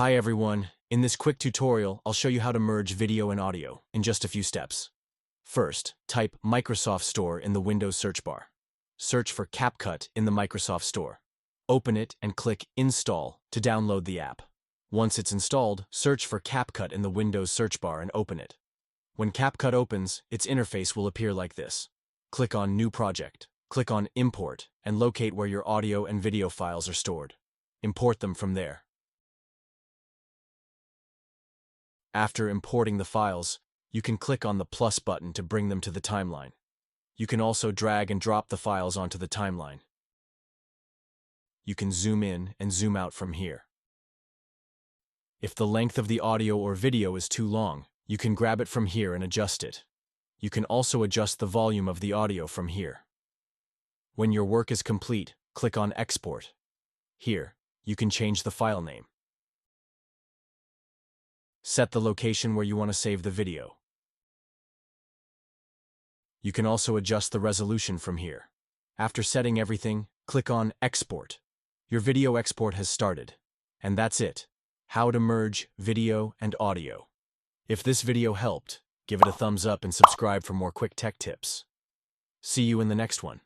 Hi everyone, in this quick tutorial I'll show you how to merge video and audio in just a few steps. First, type Microsoft Store in the Windows search bar. Search for CapCut in the Microsoft Store. Open it and click Install to download the app. Once it's installed, search for CapCut in the Windows search bar and open it. When CapCut opens, its interface will appear like this. Click on New Project. Click on Import and locate where your audio and video files are stored. Import them from there. After importing the files, you can click on the plus button to bring them to the timeline. You can also drag and drop the files onto the timeline. You can zoom in and zoom out from here. If the length of the audio or video is too long, you can grab it from here and adjust it. You can also adjust the volume of the audio from here. When your work is complete, click on Export. Here, you can change the file name. Set the location where you want to save the video. You can also adjust the resolution from here. After setting everything, click on Export. Your video export has started. And that's it. How to merge video and audio. If this video helped, give it a thumbs up and subscribe for more quick tech tips. See you in the next one.